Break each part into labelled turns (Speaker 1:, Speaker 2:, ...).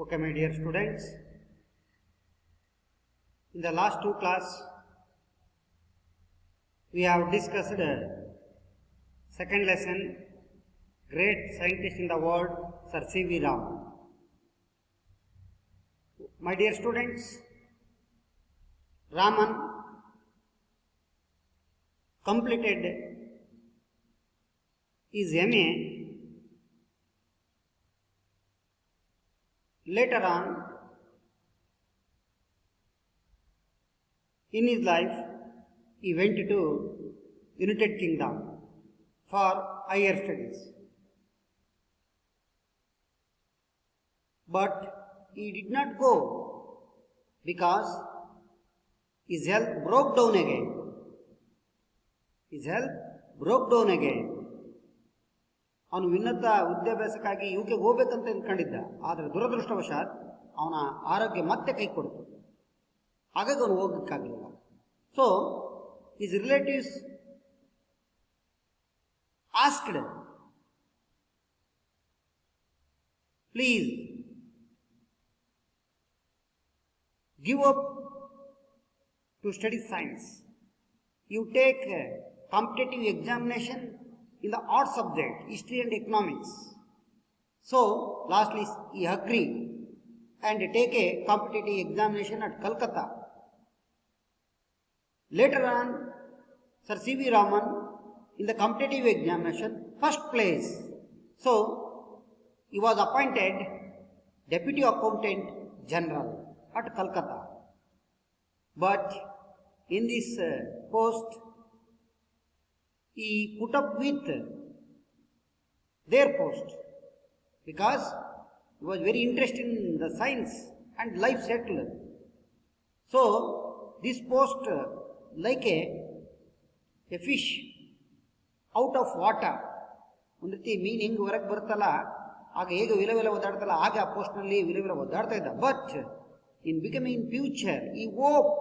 Speaker 1: Okay, my dear students, in the last two class we have discussed second lesson, great scientist in the world, Sir C.V. Raman. My dear students, Raman completed his MA. Later on in his life, he went to United Kingdom for higher studies. But he did not go because his health broke down again. His health broke down again. ಅವನು ಉನ್ನತ ವಿದ್ಯಾಭ್ಯಾಸಕ್ಕಾಗಿ UK ಹೋಗ್ಬೇಕಂತ ಅಂದ್ಕೊಂಡಿದ್ದ. ಆದರೆ ದುರದೃಷ್ಟವಶಾತ್ ಅವನ ಆರೋಗ್ಯ ಮತ್ತೆ ಕೈ ಕೊಡ್ತು. ಹಾಗಾಗಿ ಅವನು ಹೋಗಕ್ಕಾಗಲಿಲ್ಲ. So his relatives asked, please give up to study science. You take competitive examination in the art subject, history and economics. So lastly he agreed and take a competitive examination at Calcutta. Later on, Sir C.V. Raman in the competitive examination first place. So he was appointed Deputy Accountant General at Calcutta. But in this post, he put up with their post because he was very interested in the science and life settled. So this post like a fish out of water. ಒಂದು ರೀತಿ ಮೀನ್ ಹೆಂಗೆ ಹೊರಗೆ ಬರುತ್ತಲ್ಲ, ಆಗ ಹೇಗೆ ವಿಲವಿಲ ಒದ್ದಾಡ್ತಲ್ಲ ಹಾಗೆ ಆ ಪೋಸ್ಟ್ನಲ್ಲಿ ವಿಲವಿಲ ಒದ್ದಾಡ್ತಾ ಇದ್ದ. But in becoming in future, he hoped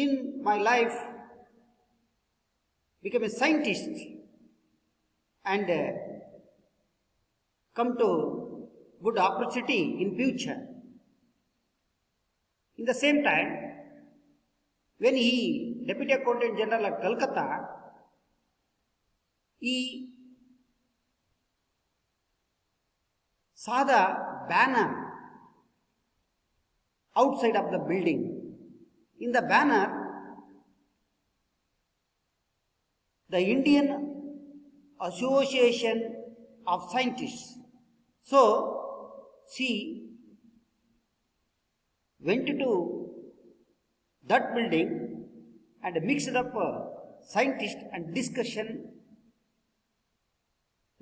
Speaker 1: in my life become a scientist and come to good opportunity in future. In the same time, when he Deputy Accountant General at Calcutta, he saw the banner outside of the building. In the banner, the Indian Association of Scientists. So she went to that building and mixed up scientists and discussion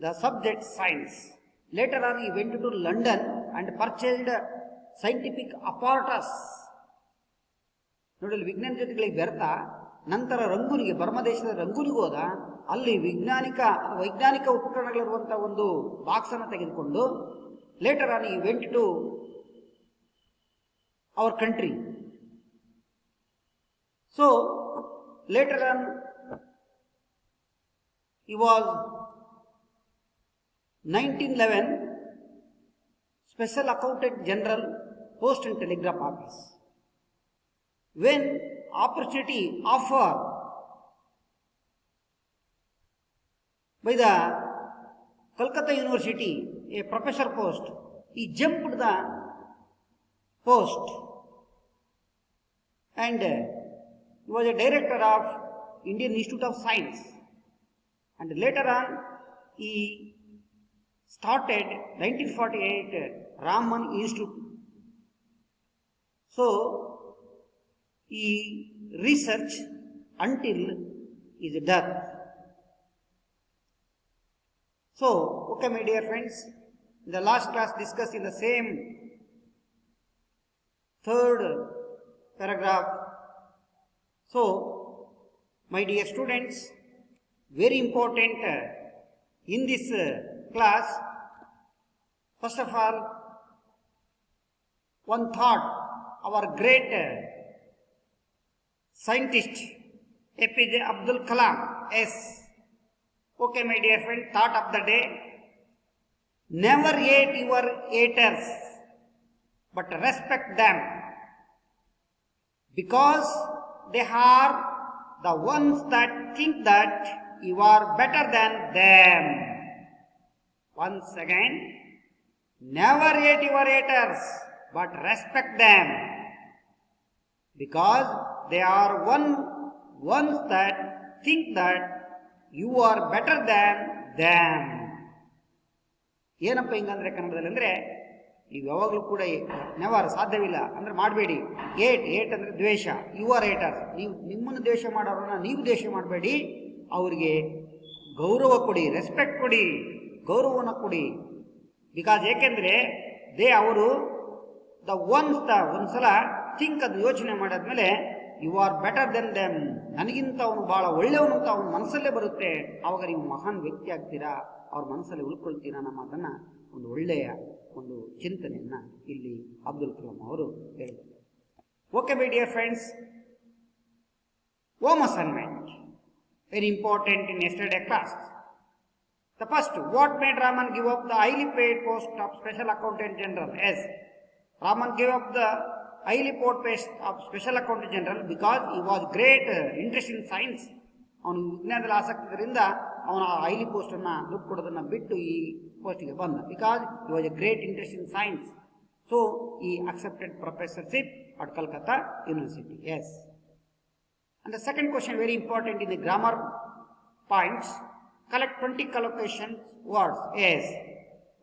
Speaker 1: the subject science. Later on, he went to London and purchased scientific apparatus. ನೋಡಿ, ವಿಜ್ಞಾನ ಜೊತೆಗಳಿಗೆ ಬೆರ್ತಾ ನಂತರ ರಂಗೂನಿಗೆ, Burma ದೇಶದ ರಂಗೂನಿಗೆ ಹೋದ. ಅಲ್ಲಿ ವೈಜ್ಞಾನಿಕ ಉಪಕರಣಗಳಿರುವಂಥ ಒಂದು box ಅನ್ನು ತೆಗೆದುಕೊಂಡು later on he went to our country. So later on he was 1911 Special Accountant General, Post and Telegraph Office. When opportunity offered by the Calcutta University a professor post, he jumped the post and he was a director of Indian Institute of Science, and later on he started 1948 Raman Institute. So he researched until his death. So, okay, my dear friends, in the last class discussed in the same third paragraph. So, my dear students, very important in this class, first of all, one thought, our great scientist APJ Abdul Kalam. Yes. Okay, my dear friend, thought of the day. Never hate your haters, but respect them, because they are the ones that think that you are better than them. Once again, never hate your haters, but respect them, because they are ones that think that you are better than them. ಏನಪ್ಪ ಹಿಂಗಂದ್ರೆ ಕನ್ನಡದಲ್ಲಿ ಅಂದರೆ ನೀವು ಯಾವಾಗಲೂ ಕೂಡ never ಸಾಧ್ಯವಿಲ್ಲ ಅಂದರೆ ಮಾಡಬೇಡಿ. Eight ಅಂದರೆ ದ್ವೇಷ. ಯು ಆರ್ ಏಟರ್ಸ್, ನೀವು ನಿಮ್ಮನ್ನು ದ್ವೇಷ ಮಾಡೋರನ್ನ ನೀವು ದ್ವೇಷ ಮಾಡಬೇಡಿ, ಅವರಿಗೆ ಗೌರವ ಕೊಡಿ, ರೆಸ್ಪೆಕ್ಟ್ ಕೊಡಿ, ಗೌರವವನ್ನು ಕೊಡಿ. ಬಿಕಾಸ್ ಏಕೆಂದರೆ ಅವರು ಒಂದ್ಸಲ ಥಿಂಕ್ ಅದು ಯೋಚನೆ ಮಾಡಾದ್ಮೇಲೆ you are better than them, ನನಗಿಂತ ಅವನು ಭಾಳ ಒಳ್ಳೆಯವನು ಅಂತ ಅವನ ಮನಸ್ಸಲ್ಲೇ ಬರುತ್ತೆ. ಆವಾಗ ನೀವು ಮಹಾನ್ ವ್ಯಕ್ತಿ ಆಗ್ತೀರಾ, ಅವ್ರ ಮನಸ್ಸಲ್ಲಿ ಉಳ್ಕೊಳ್ತೀರಾ ನಮ್ಮ ಅದನ್ನು ಒಂದು ಒಳ್ಳೆಯ ಒಂದು ಚಿಂತನೆಯನ್ನು ಇಲ್ಲಿ ಅಬ್ದುಲ್ ಕಲಾಂ ಅವರು ಹೇಳಿದ್ದಾರೆ. Okay my dear friends, home assignment very important in yesterday class. The first, what made Raman give up the highly paid post of Special Accountant General? Yes, Raman gave up the highly paid post of Special Accountant General because he was great interest in science. ಅವನು ವಿಜ್ಞಾನದಲ್ಲಿ ಆಸಕ್ತಿ ಇದ್ದರಿಂದ ಅವನ highly ಪೋಸ್ಟನ್ನು ದುಡ್ಡು ಕೊಡೋದನ್ನು ಬಿಟ್ಟು ಈ ಪೋಸ್ಟಿಗೆ ಬಂದ. Because he was a great interest in science, so he accepted professorship at Calcutta University. Yes. And the second question very important in the grammar points. Collect 20 collocation words. Yes.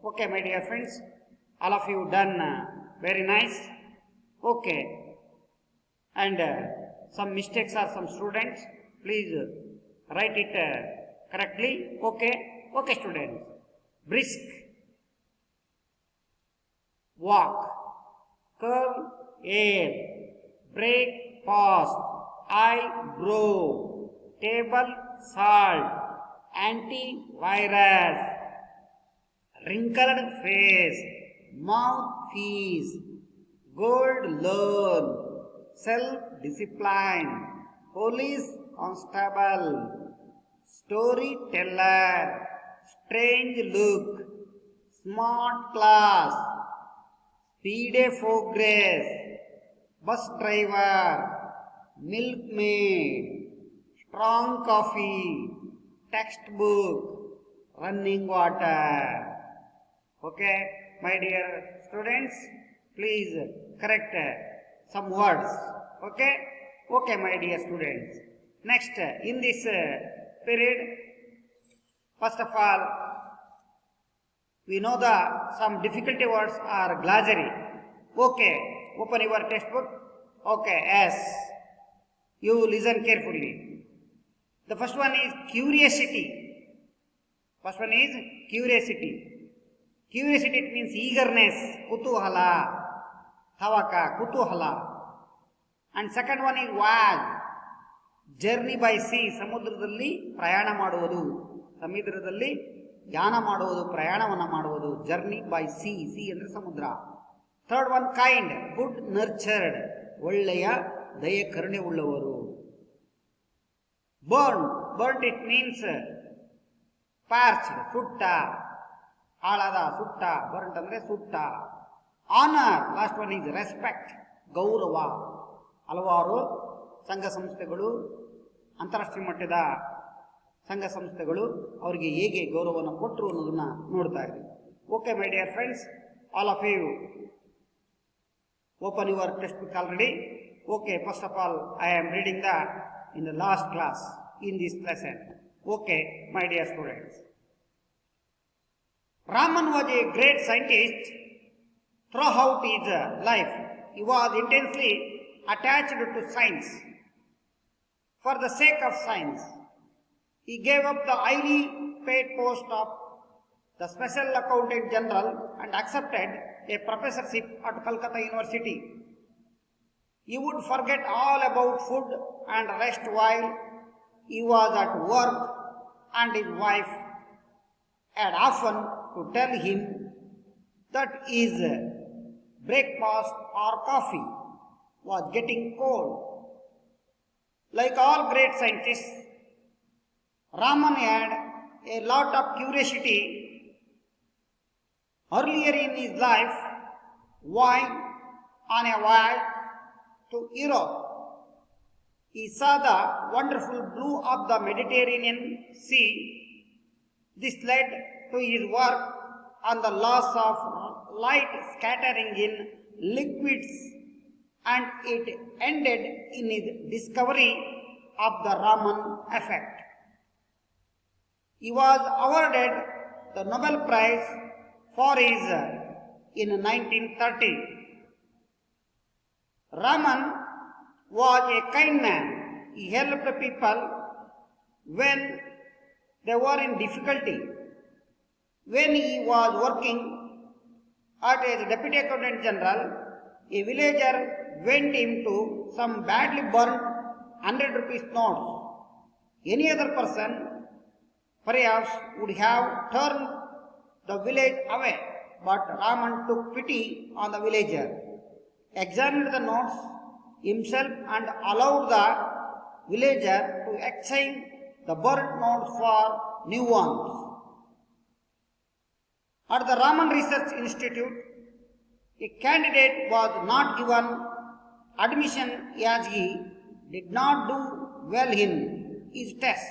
Speaker 1: Okay, my dear friends, all of you done very nice. Okay. And some mistakes are some students. Please write it correctly. Okay. Okay, students. Brisk, walk, curve, air, break, fast, eyebrow, table, salt, antivirus, wrinkled face, mouth fees, gold loan, self-discipline, police constable, storyteller, strange look, smart class, speedy progress, bus driver, milkmaid, strong coffee, textbook, running water. Okay, my dear students, please correct some words. Okay, okay, my dear students. Next, in this period, first of all, we know some difficulty words are glossary. Okay, open your textbook. Okay, yes, you listen carefully. The first one is curiosity. First one is curiosity. Curiosity, it means eagerness, kutuhala, havaka, kutuhala. And second one is voyage, journey by sea, ಸಮುದ್ರದಲ್ಲಿ ಪ್ರಯಾಣ ಮಾಡುವುದು, ಸಮುದ್ರದಲ್ಲಿ ಯಾನ ಮಾಡುವುದು, ಪ್ರಯಾಣವನ್ನು ಮಾಡುವುದು, journey by sea, sea ಅಂದರೆ ಸಮುದ್ರ. Third one kind, good nurtured, ಒಳ್ಳೆಯ ದಯೆ ಕರುಣೆ ಉಳ್ಳವರು. Burnt it means parched, ಸುಟ್ಟ, ಹಾಳಾದ, ಸುಟ್ಟ, burnt ಅಂದರೆ ಸುಟ್ಟ. Honor, last one is respect, ಗೌರವ. ಹಲವಾರು ಸಂಘ ಸಂಸ್ಥೆಗಳು, ಅಂತಾರಾಷ್ಟ್ರೀಯ ಮಟ್ಟದ ಸಂಘ ಸಂಸ್ಥೆಗಳು ಅವರಿಗೆ ಹೇಗೆ ಗೌರವವನ್ನು ಕೊಟ್ಟರು ಅನ್ನೋದನ್ನ ನೋಡ್ತಾ ಇದ್ದೀವಿ. Okay my dear friends, all of you open your textbook already. Okay, first of all, I am reading in the last class in this lesson. Okay, my dear students. Raman was a great scientist throughout his life. He was intensely attached to science. For the sake of science, he gave up the highly paid post of the Special Accountant General and accepted a professorship at Calcutta University. He would forget all about food and rest while he was at work, and his wife had often to tell him that his breakfast or coffee was getting cold. Like all great scientists, Raman had a lot of curiosity Earlier in his life, while on a voyage to Europe, he saw the wonderful blue of the Mediterranean Sea. This led to his work on the laws of light scattering in liquids, and it ended in his discovery of the Raman effect. He was awarded the Nobel Prize for his in 1930. Raman was a kind man. He helped people when they were in difficulty. When he was working as Deputy Accountant General, a villager went him to some badly burnt 100 rupees notes. Any other person perhaps would have turned the village away, but Raman took pity on the villager, examined the notes himself and allowed the villager to exchange the burnt notes for new ones. At the Raman Research Institute, a candidate was not given admission as he did not do well in his test.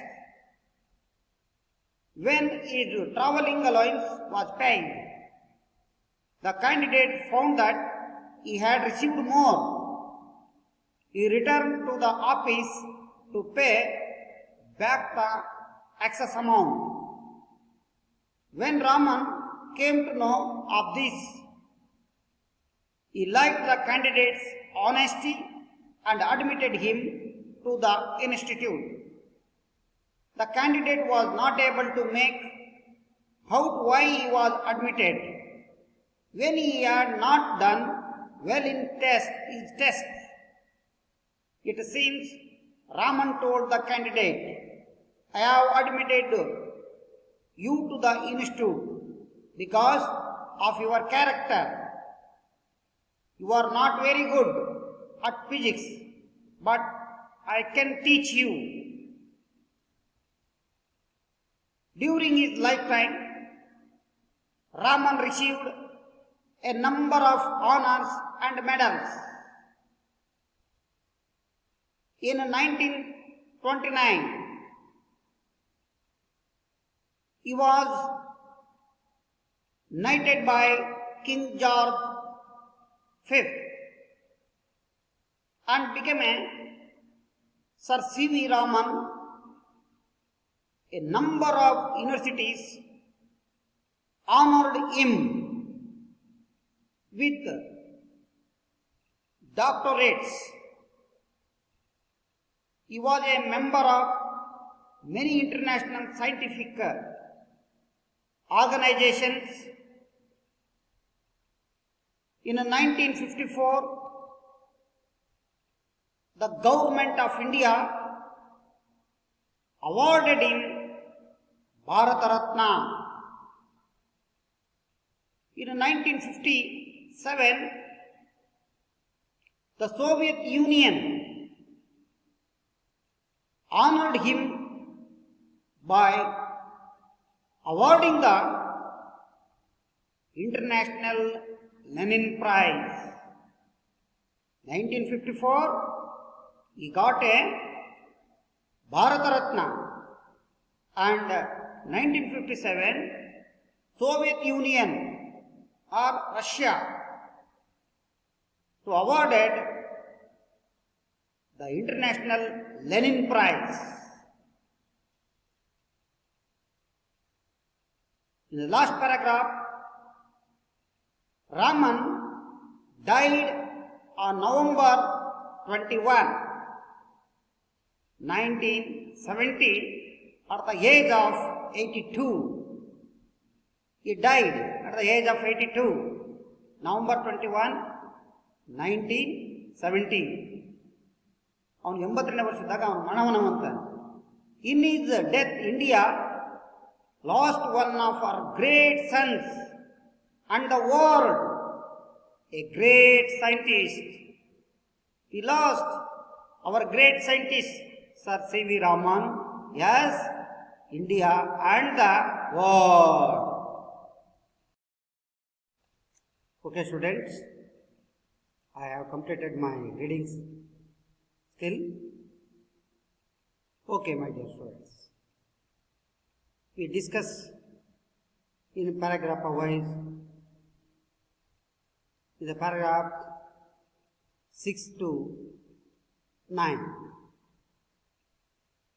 Speaker 1: When his travelling allowance was paid, the candidate found that he had received more. He returned to the office to pay back the excess amount. When Raman came to know of this, he liked the candidate's honesty and admitted him to the institute. The candidate was not able to make out why he was admitted when he had not done well in his tests. It seems Raman told the candidate, "I have admitted you to the institute because of your character. You are not very good at physics, but I can teach you." During his lifetime, Raman received a number of honors and medals. In 1929, he was knighted by King George V and became a Sir C.V. Raman. A number of universities honored him with doctorates. He was a member of many international scientific organizations. In 1954, the government of India awarded him Bharat Ratna. In 1957, the Soviet Union honored him by awarding the International Lenin Prize. 1954, he got a Bharat Ratna, and 1957, Soviet Union or Russia to awarded the International Lenin Prize. In the last paragraph, Raman died on November 21, 1970 at the age of 82. He died at the age of 82, November 21, 1970. ಅವನು 82ನೇ ವರ್ಷದಾಗ ಅವನು ಮರಣವನ್ನವಂತ. In his death, India lost one of our great sons and the world a great scientist. We lost our great scientist, Sir C.V. Raman, yes, India and the world. Okay, students, I have completed my readings skill. Okay, my dear students, we discuss in paragraph wise. In the paragraph 6 to 9.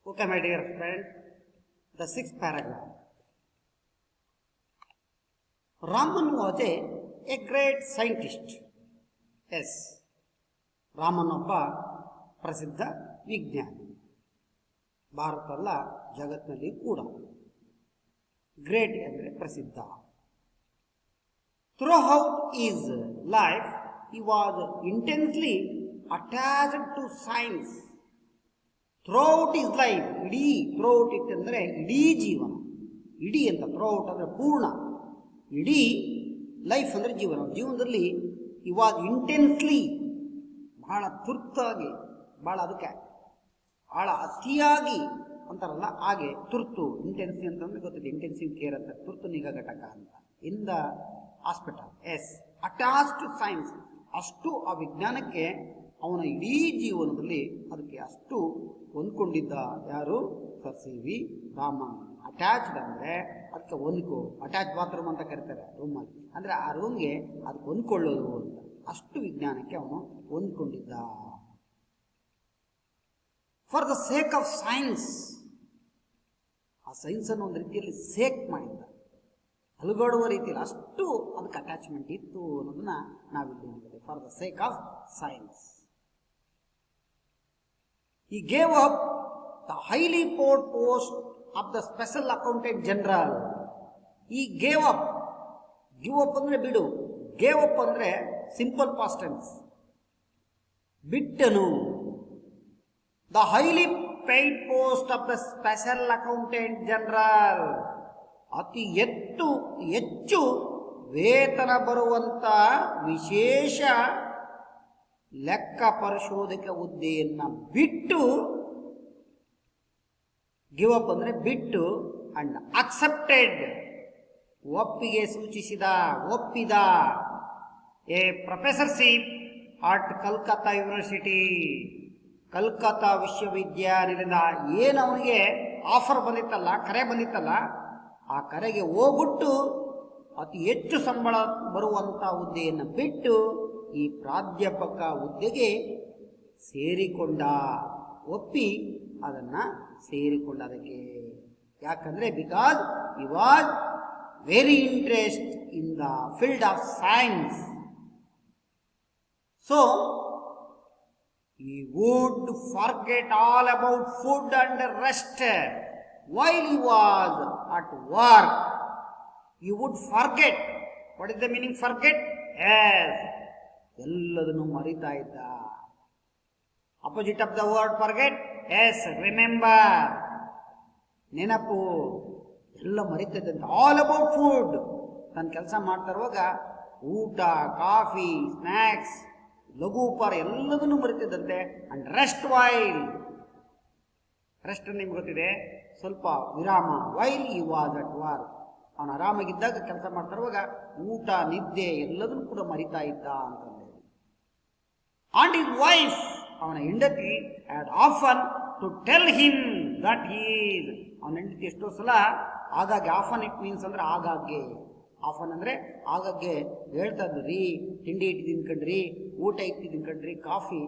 Speaker 1: Okay, my dear friend, the 6th paragraph. Raman was a great scientist. Yes, Raman ಒಬ್ಬ ಪ್ರಸಿದ್ಧ ವಿಜ್ಞಾನಿ. ಭಾರತ ಅಲ್ಲ, ಜಗತ್ತಿನಲ್ಲಿ ಕೂಡ. Great ಅಂದರೆ ಪ್ರಸಿದ್ಧ. Throughout his life, he was intensely attached to science. Throughout his life, ಇಡೀ throughout it ಅಂದರೆ ಇಡೀ ಜೀವನ. ಇಡೀ ಅಂತ throughout ಅಂದರೆ ಪೂರ್ಣ. ಇಡೀ ಲೈಫ್ ಅಂದರೆ ಜೀವನ. ಜೀವನದಲ್ಲಿ he was intensely, ಬಹಳ ತುರ್ತಾಗಿ, ಬಹಳ ಅದಕ್ಕೆ ಬಹಳ ಅತಿಯಾಗಿ ಅಂತಾರಲ್ಲ ಹಾಗೆ ತುರ್ತು. ಇಂಟೆನ್ಸಿವ್ ಅಂತಂದ್ರೆ ಗೊತ್ತಿದೆ, ಇಂಟೆನ್ಸಿವ್ ಕೇರ್ ಅಂತ, ತುರ್ತು ನಿಗಾ ಘಟಕ ಅಂತ. In the hospital. Yes, attach to science. ಅಷ್ಟು ಆ ವಿಜ್ಞಾನಕ್ಕೆ ಅವನ ಇಡೀ ಜೀವನದಲ್ಲಿ ಅದಕ್ಕೆ ಅಷ್ಟು ಹೊಂದ್ಕೊಂಡಿದ್ದ. ಯಾರು? Sir C V Raman. Attached ಅಂದರೆ ಅದಕ್ಕೆ ಹೊಂದ್ಕೋ, ಅಟ್ಯಾಚ್ ಬಾತ್ರೂಮ್ ಅಂತ ಕರೀತಾರೆ ರೂಮಲ್ಲಿ, ಅಂದರೆ ಆ ರೂಮ್ಗೆ ಅದಕ್ಕೆ ಹೊಂದ್ಕೊಳ್ಳೋದು ಅಂತ. ಅಷ್ಟು ವಿಜ್ಞಾನಕ್ಕೆ ಅವನು ಹೊಂದ್ಕೊಂಡಿದ್ದ. For the sake of science, ಆ ಸೈನ್ಸನ್ನು ಒಂದು ರೀತಿಯಲ್ಲಿ ಸೇಕ್ ಮಾಡಿದ್ದ, ಅಲುಗಾಡುವ ರೀತಿಯಲ್ಲಿ ಅಷ್ಟು ಅದಕ್ಕೆ ಅಟ್ಯಾಚ್ಮೆಂಟ್ ಇತ್ತು ಅನ್ನೋದನ್ನ ನಾವಿಲ್ಲಿ ನೋಡಿದೆ. For the sake of science he gave up the highly paid post of the special accountant general. He gave up. Give up ಅಂದ್ರೆ ಬಿಡು, gave up ಅಂದ್ರೆ ಸಿಂಪಲ್ ಪಾಸ್ಟ್ ಟೆನ್ಸ್. ಬಿಟ್ಟನು. the highly paid post of the special accountant general. ಅತಿ ಹೆಚ್ಚು ವೇತನ ಬರುವಂತ ವಿಶೇಷ ಲೆಕ್ಕ ಪರಿಶೋಧಕ ಹುದ್ದೆಯನ್ನ ಬಿಟ್ಟು, ಗಿವ್ ಅಪ್ ಅಂದ್ರೆ ಬಿಟ್ಟು, ಅಂಡ್ ಅಕ್ಸೆಪ್ಟೆಡ್, ಒಪ್ಪಿಗೆ ಸೂಚಿಸಿದ, ಒಪ್ಪಿದ, A professorship at Calcutta university, Calcutta ವಿಶ್ವವಿದ್ಯಾನಿಲಯದ. ಏನು ಅವನಿಗೆ ಆಫರ್ ಬಂದಿತ್ತಲ್ಲ, ಕರೆ ಬಂದಿತ್ತಲ್ಲ, ಆ ಕರೆಗೆ ಹೋಗ್ಬಿಟ್ಟು ಅತಿ ಹೆಚ್ಚು ಸಂಬಳ ಬರುವಂತ ಹುದ್ದೆಯನ್ನು ಬಿಟ್ಟು ಈ ಪ್ರಾಧ್ಯಾಪಕ ಹುದ್ದೆಗೆ ಸೇರಿಕೊಂಡ. ಒಪ್ಪಿ ಅದನ್ನ ಸೇರಿಕೊಂಡ. ಅದಕ್ಕೆ ಯಾಕಂದ್ರೆ because he was very interest in the field of science. So he would forget all about food and rest while he was at work. He would forget. What is the meaning forget? Yes, ಎಲ್ಲದನ್ನು ಮರಿತಾ ಇದ್ದ. Opposite of the word forget? Yes, remember, ನೆನಪು. ಎಲ್ಲ ಮರಿತಾ ಇದ್ದಂತೆ. All about food. ತನ್ನ ಕೆಲಸ ಮಾಡ್ತಾ ಇರುವಾಗ ಊಟ, ಕಾಫಿ, ಸ್ನ್ಯಾಕ್ಸ್, ಲಘು ಉಪಹಾರ ಎಲ್ಲದನ್ನು ಮರಿತಿದ್ದಂತೆ. And rest while. ರೆಸ್ಟ್ ನಿಮ್ಗೆ ಗೊತ್ತಿದೆ, ಸ್ವಲ್ಪ ವಿರಾಮ. ವೈಲ್ ಈ ವಾಸ್ ಅಟ್ ವರ್ಕ್. ಅವನು ಆರಾಮಾಗಿದ್ದಾಗ ಕೆಲಸ ಮಾಡ್ತಾ ಇರುವಾಗ ಊಟ, ನಿದ್ದೆ ಎಲ್ಲದನ್ನು ಕೂಡ ಮರಿತಾ ಇದ್ದ ಅಂತಂದ್ರೆ. ಅಂಡ್ ಹಿಸ್ ವೈಫ್, ಅವನ ಹೆಂಡತಿ, had often to tell him that he is. ಅವನ ಹೆಂಡತಿ ಎಷ್ಟೋ ಸಲ ಆಗಾಗ್ಗೆ, ಆಫನ್ ಇಟ್ ಮೀನ್ಸ್ ಅಂದ್ರೆ ಆಗಾಗ್ಗೆ, ಆಫನ್ ಅಂದ್ರೆ ಆಗಾಗ್ಗೆ ಹೇಳ್ತಾ ಇದ್ದು, ರೀ ತಿಂಡಿ ಇಟ್ಟಿದ್ದೀನಿ ಕಣ್ರಿ, ಊಟ ಇಟ್ಟಿದ್ದೀನಿ ಕಣ್ರಿ, ಕಾಫಿ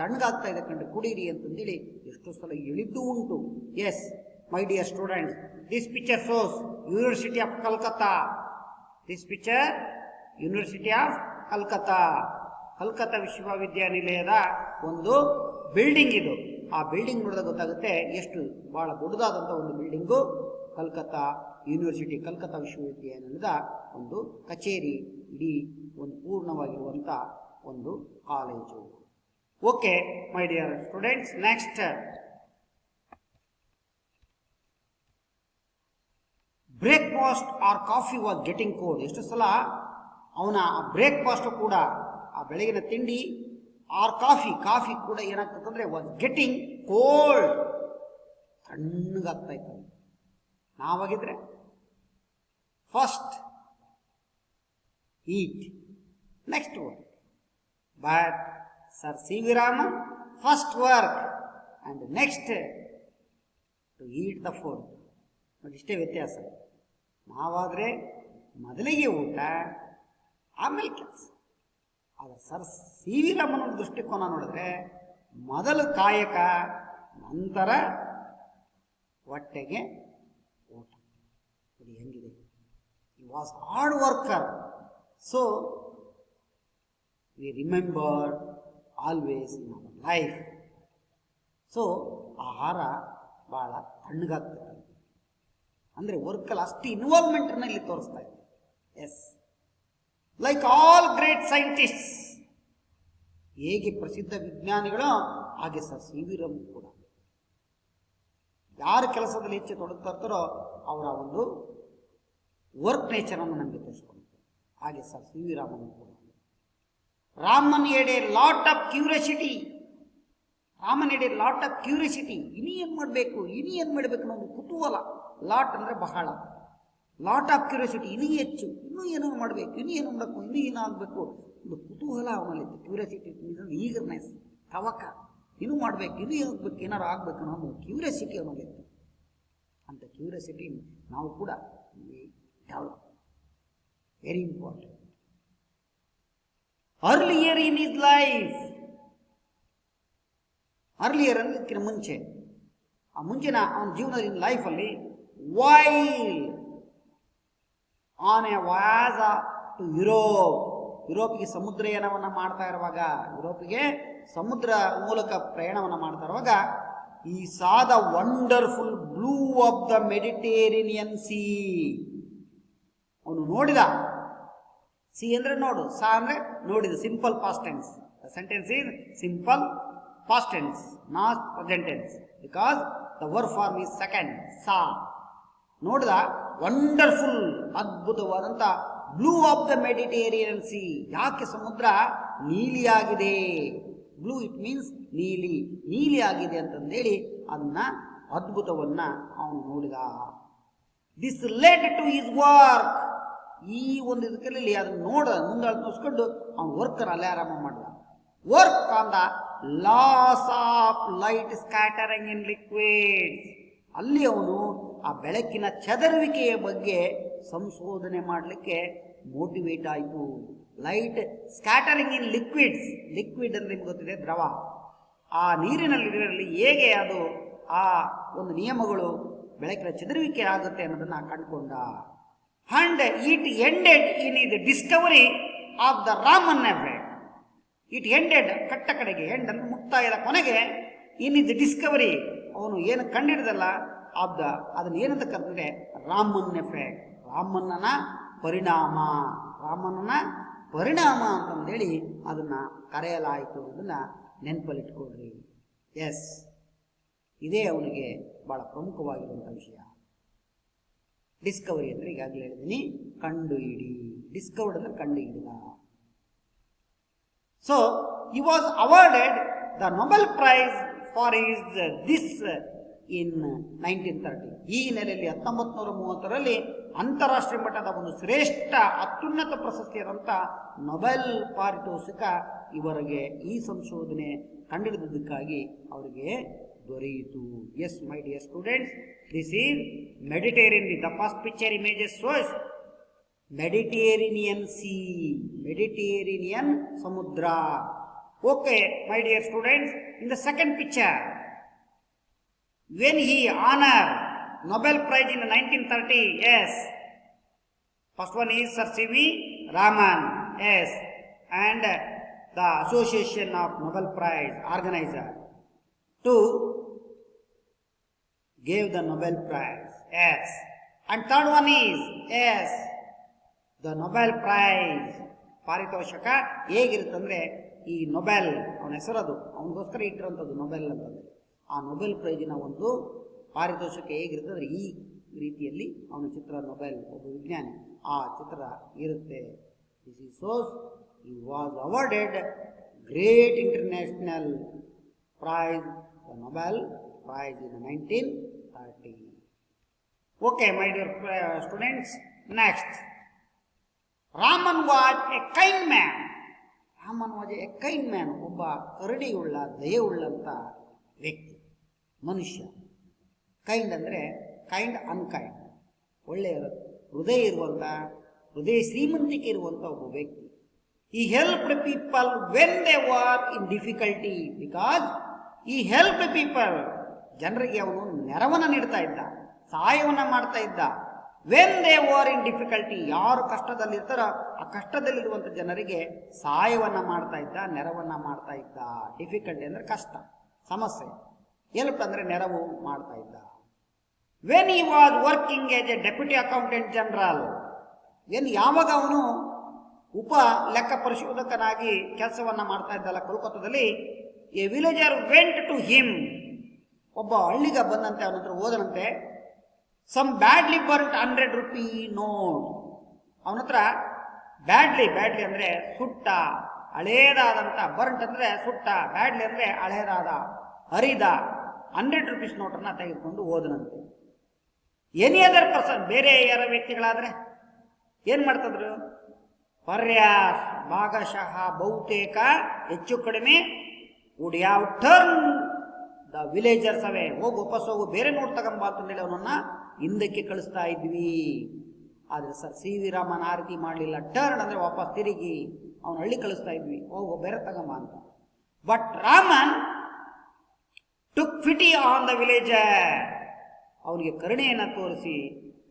Speaker 1: ತಣ್ಣಗಾಗ್ತಾ ಇದೆ ಕಣ್ರಿ, ಕುಡೀರಿ ಅಂತಂದೇಳಿ ಎಷ್ಟೋ ಸಲ ಹೇಳಿದ್ದು ಉಂಟು. Yes my dear students, this picture shows university of Calcutta. This picture university of Calcutta, Calcutta ವಿಶ್ವವಿದ್ಯಾನಿಲಯದ ಒಂದು ಬಿಲ್ಡಿಂಗ್ ಇದು. ಆ ಬಿಲ್ಡಿಂಗ್ ನೋಡಿದಾಗ ಗೊತ್ತಾಗುತ್ತೆ ಎಷ್ಟು ಬಹಳ ದೊಡ್ಡದಾದಂಥ ಒಂದು ಬಿಲ್ಡಿಂಗು. ಕಲ್ಕತ್ತಾ ಯೂನಿವರ್ಸಿಟಿ, ಕಲ್ಕತ್ತಾ ವಿಶ್ವವಿದ್ಯಾನಿಲಯದ ಒಂದು ಕಚೇರಿ, ಇಡೀ ಒಂದು ಪೂರ್ಣವಾಗಿರುವಂಥ ಒಂದು college. Okay my dear students, next breakfast or coffee was getting cold. ಎಷ್ಟು ಸಲ ಅವನ ಬ್ರೇಕ್ಫಾಸ್ಟ್ ಕೂಡ, ಆ ಬೆಳಗಿನ ತಿಂಡಿ, ಆರ್ ಕಾಫಿ ಕೂಡ ಏನಾಗ್ತದಂದ್ರೆ ವಾಸ್ ಗೆಟಿಂಗ್ ಕೋಲ್ಡ್, ತಣ್ಣಗಾಗ್ತಾ ಇತ್ತು. ನಾವಾಗಿದ್ರೆ first eat. Next word. But Sir C.V. Raman, first work and next to eat the food. ನೋಡಿ ಇಷ್ಟೇ ವ್ಯತ್ಯಾಸ. ನಾವಾದರೆ ಮೊದಲಿಗೆ ಊಟ ಆಮೇಲೆ ಕೆಲಸ. ಆದರೆ ಸರ್ ಸಿ ವಿ ರಾಮನ್ ದೃಷ್ಟಿಕೋನ ನೋಡಿದ್ರೆ ಮೊದಲು ಕಾಯಕ ನಂತರ ಹೊಟ್ಟೆಗೆ ಊಟ. ಇದು ಹೆಂಗಿದೆ? he was hard worker, so we remember always in our life. So ಆಹಾರ ಭಾಳ ತಣ್ಣಗಾಗ್ತದೆ ಅಂದರೆ ವರ್ಕಲ್ಲಿ ಅಷ್ಟು ಇನ್ವಾಲ್ವ್ಮೆಂಟನ್ನು ಇಲ್ಲಿ ತೋರಿಸ್ತಾ ಇದೆ. Yes, like all great scientists, ಹೇಗೆ ಪ್ರಸಿದ್ಧ ವಿಜ್ಞಾನಿಗಳು ಹಾಗೆ ಸರ್ ಸಿ ವಿ ರಾಮನ್ ಕೂಡ ಯಾರು ಕೆಲಸದಲ್ಲಿ ಹೆಚ್ಚು ತೊಡಗ್ತಾ ಇರ್ತಾರೋ ಅವರ ಒಂದು ವರ್ಕ್ ನೇಚರನ್ನು ನಮಗೆ ತೋರಿಸ್ಕೊಳ್ತಾರೆ. ಹಾಗೆ ಸರ್ ಸಿ ವಿ ರಾಮನ್ ಕೂಡ. Raman had a lot of curiosity. Raman had a lot of curiosity. ಇನ್ನು ಏನು ಮಾಡಬೇಕು ಅನ್ನೋದು ಕುತೂಹಲ. ಲಾಟ್ ಅಂದರೆ ಬಹಳ, ಲಾಟ್ ಆಫ್ ಕ್ಯೂರಿಯಾಸಿಟಿ, ಇನ್ನೂ ಹೆಚ್ಚು, ಇನ್ನೂ ಏನೋ ಮಾಡಬೇಕು, ಇನ್ನೂ ಏನು ಮಾಡಬೇಕು, ಇನ್ನೂ ಏನಾಗಬೇಕು, ಒಂದು ಕುತೂಹಲ ಅವನಲ್ಲಿತ್ತು. ಕ್ಯೂರಿಯಾಸಿಟಿ ಈಗರ್ನೆಸ್, ತವಕ, ಇನ್ನೂ ಮಾಡಬೇಕು, ಇನ್ನೂ ಆಗಬೇಕು, ಏನಾರು ಆಗಬೇಕು ಅನ್ನೋ ಕ್ಯೂರಿಯಾಸಿಟಿ ಅವನಲ್ಲಿತ್ತು. ಅಂತ ಕ್ಯೂರಿಯಾಸಿಟಿ ನಾವು ಕೂಡ develop, very important. Earlier in is life, earlier ಅಂದ್ರೆ ಮುಂಚೆ, ಆ ಮುಂಚಿನ ಅವನ ಜೀವನದ ಲೈಫಲ್ಲಿ while on a was to ಯುರೋಪಿಗೆ ಸಮುದ್ರಯಾನವನ್ನು ಮಾಡ್ತಾ ಇರುವಾಗ, ಯುರೋಪಿಗೆ ಸಮುದ್ರ ಮೂಲಕ ಪ್ರಯಾಣವನ್ನು ಮಾಡ್ತಾ ಇರುವಾಗ, he saw the wonderful blue of the Mediterranean sea. ಅವನು ನೋಡಿದ. ಸಿ ಅಂದ್ರೆ ನೋಡು, ಸಾ ಅಂದ್ರೆ ನೋಡಿದ. Simple past tense. The sentence is simple past tense, not present tense, because the verb form is second. Saw ನೋಡಿದ. ವಂಡರ್ಫುಲ್, ಅದ್ಭುತವಾದಂಥ blue of the Mediterranean sea. ಯಾಕೆ ಸಮುದ್ರ ನೀಲಿಯಾಗಿದೆ? ಬ್ಲೂ ಇಟ್ ಮೀನ್ಸ್ ನೀಲಿ, ನೀಲಿ ಆಗಿದೆ ಅಂತಂದೇಳಿ ಅದನ್ನ ಅದ್ಭುತವನ್ನ ಅವನು ನೋಡಿದ. This led to his work. ಈ ಒಂದು ಇದರಲ್ಲಿ ಅದನ್ನು ಮುಂದಾಳ್ಸ್ಕೊಂಡು ಅವನು ವರ್ಕನ್ನು ಅಲ್ಲೇ ಆರಾಮ ಮಾಡಿದ. Work on the loss of light scattering in liquids. ಅಲ್ಲಿ ಅವನು ಆ ಬೆಳಕಿನ ಚದರುವಿಕೆಯ ಬಗ್ಗೆ ಸಂಶೋಧನೆ ಮಾಡಲಿಕ್ಕೆ ಮೋಟಿವೇಟ್ ಆಯಿತು. ಲೈಟ್ ಸ್ಕ್ಯಾಟರಿಂಗ್ ಇನ್ ಲಿಕ್ವಿಡ್ಸ್. ಲಿಕ್ವಿಡ್ ಅಂದರೆ ನಿಮ್ಗೆ ಗೊತ್ತಿದೆ, ದ್ರವ. ಆ ನೀರಿನಲ್ಲಿ ಹೇಗೆ ಅದು ಆ ಒಂದು ನಿಯಮಗಳು ಬೆಳಕಿನ ಚದುರುವಿಕೆ ಆಗುತ್ತೆ ಅನ್ನೋದನ್ನು ಕಂಡುಕೊಂಡ. And it ended in is Discovery of the Raman effect. It ended, ಕಟ್ಟ ಕಡೆಗೆ, ಎಂಡ್ ಅಂದ್ರೆ ಮುಕ್ತಾಯದ ಕೊನೆಗೆ, ಇನ್ ಇಸ್ ಡಿಸ್ಕವರಿ, ಅವನು ಏನು ಕಂಡಿಡಿದಲ್ಲ ಆಫ್ ದ, ಅದನ್ನು ಏನಂತ ಕರೆದ್ರೆ ರಾಮನ್ ಎಫೆಕ್ಟ್, ರಾಮಣ್ಣನ ಪರಿಣಾಮ, ರಾಮಣ್ಣನ ಪರಿಣಾಮ ಅಂತಂದೇಳಿ ಅದನ್ನು ಕರೆಯಲಾಯಿತು. ಅದನ್ನು ನೆನಪಲ್ಲಿಟ್ಕೊಳ್ರಿ. ಎಸ್, ಇದೇ ಅವನಿಗೆ ಭಾಳ ಪ್ರಮುಖವಾಗಿರುವಂಥ ವಿಷಯ. ಡಿಸ್ಕವರಿ ಅಂದರೆ ಈಗಾಗಲೇ ಹೇಳಿದ್ದೀನಿ, ಕಂಡು ಹಿಡಿ. ಡಿಸ್ಕವರ್ಡ್ ಅಂದರೆ ಕಂಡು ಹಿಡಿದ. So he was awarded the Nobel Prize for his this in 1930. ಈ ಹಿನ್ನೆಲೆಯಲ್ಲಿ 1930ರಲ್ಲಿ ಅಂತಾರಾಷ್ಟ್ರೀಯ ಮಟ್ಟದ ಒಂದು ಶ್ರೇಷ್ಠ ಅತ್ಯುನ್ನತ ಪ್ರಶಸ್ತಿಯಾದಂಥ ನೊಬೆಲ್ ಪಾರಿತೋಷಿಕ ಇವರಿಗೆ ಈ ಸಂಶೋಧನೆ ಕಂಡುಹಿಡಿದಕ್ಕಾಗಿ ಅವರಿಗೆ ದೊರೆಯಿತು. Yes my dear students, this is Mediterranean. The first picture images shows Mediterranean sea, Mediterranean ಸಮುದ್ರ. Okay, my dear students, in the second picture, when he honored Nobel Prize in 1930, yes, first one is Sir C.V. Raman, yes, and the Association of Nobel Prize organizer to gave the Nobel Prize, yes, and third one is, yes, the Nobel Prize ಪಾರಿತೋಷಕ ಹೇಗಿರುತ್ತಂದ್ರೆ, ಈ Nobel ಅವನ ಹೆಸರದು, ಅವನಿಗೋಸ್ಕರ ಇಟ್ಟಿರೋಂಥದ್ದು Nobel ಅಂತಂದರೆ, ಆ Nobel ಪ್ರೈಜಿನ ಒಂದು ಪಾರಿತೋಷಕ ಹೇಗಿರುತ್ತೆ ಅಂದರೆ ಈ ರೀತಿಯಲ್ಲಿ ಅವನ ಚಿತ್ರ, ನೊಬೆಲ್ ಒಬ್ಬ ವಿಜ್ಞಾನಿ ಆ ಚಿತ್ರ ಇರುತ್ತೆ. This is sauce he was awarded great international prize, the Nobel Prize in 1930. Okay, my dear students, next Raman was A kind man. Raman was A kind man, ಒಬ್ಬ ಕರುಣೆಯುಳ್ಳ ದಯೆಯುಳ್ಳಂಥ ವ್ಯಕ್ತಿ, ಮನುಷ್ಯ. ಕೈಂಡ್ ಅಂದರೆ ಕೈಂಡ್ ಅನ್ಕೈಂಡ್, ಒಳ್ಳೆಯ ಹೃದಯ ಇರುವಂಥ, ಹೃದಯ ಶ್ರೀಮಂತಿಕೆ ಇರುವಂಥ ಒಬ್ಬ ವ್ಯಕ್ತಿ. He helped people when they were in difficulty because he helped people. ಜನರಿಗೆ ಅವನು ನೆರವನ್ನು ನೀಡ್ತಾ ಇದ್ದ, ಸಹಾಯವನ್ನು ಮಾಡ್ತಾ ಇದ್ದ. When they were in difficulty, ಯಾರು ಕಷ್ಟದಲ್ಲಿರ್ತಾರೋ ಆ ಕಷ್ಟದಲ್ಲಿರುವಂಥ ಜನರಿಗೆ ಸಹಾಯವನ್ನು ಮಾಡ್ತಾ ಇದ್ದ, ನೆರವನ್ನು ಮಾಡ್ತಾ ಇದ್ದ. ಡಿಫಿಕಲ್ಟಿ ಅಂದರೆ ಕಷ್ಟ, ಸಮಸ್ಯೆ. ಹೆಲ್ಪ್ ಅಂದರೆ ನೆರವು ಮಾಡ್ತಾ ಇದ್ದ. When he was working as a deputy accountant general, ಯಾವಾಗ ಅವನು ಉಪ ಲೆಕ್ಕ ಪರಿಶೋಧಕನಾಗಿ ಕೆಲಸವನ್ನ ಮಾಡ್ತಾ ಇದ್ದಲ್ಲ ಕೋಲ್ಕತ್ತಾದಲ್ಲಿ, a villager went to him, ಒಬ್ಬ ಹಳ್ಳಿಗ ಬಂದಂತೆ ಅವನ ಹತ್ರ ಹೋದನಂತೆ. Some badly burnt 100 rupee note, ಅವನ ಹತ್ರ ಬ್ಯಾಡ್ಲಿ ಅಂದರೆ ಸುಟ್ಟ ಹಳೇದಾದಂಥ, ಬರ್ಂಟ್ ಅಂದರೆ ಸುಟ್ಟ, ಬ್ಯಾಡ್ಲಿ ಅಂದರೆ ಹಳೇದಾದ ಹರಿದ 100 ರೂಪೀಸ್ ನೋಟನ್ನು ತೆಗೆದುಕೊಂಡು ಹೋದನಂತೆ. ಎನಿ ಅದರ್ ಪರ್ಸನ್, ಬೇರೆ ಯಾರ ವ್ಯಕ್ತಿಗಳಾದರೆ ಏನು ಮಾಡ್ತಿದ್ರು? ಪರ್ಯಾಸ್, ಭಾಗಶಃ, ಬಹುತೇಕ, ಹೆಚ್ಚು ಕಡಿಮೆ, would have turned the villagers away, ಹೋಗು ವಾಪಸ್ ಹೋಗು, ಬೇರೆ ನೋಟ್ ತಗೊಂಬ ಅಂತಂದೇಳಿ ಅವನನ್ನ ಹಿಂದಕ್ಕೆ ಕಳಿಸ್ತಾ ಇದ್ವಿ. ಆದರೆ ಸರ್ ಸಿ ವಿ ರಾಮನ್ ಆ ರೀತಿ ಮಾಡಲಿಲ್ಲ. ಟರ್ನ್ ಅಂದರೆ ವಾಪಸ್ ತಿರುಗಿ ಅವನ ಹಳ್ಳಿ ಕಳಿಸ್ತಾ ಇದ್ವಿ, ಹೋಗು ಬೇರೆ ತಗೊಂಬ ಅಂತ. But Raman took pity on the villager, ಅವನಿಗೆ ಕರುಣೆಯನ್ನು ತೋರಿಸಿ,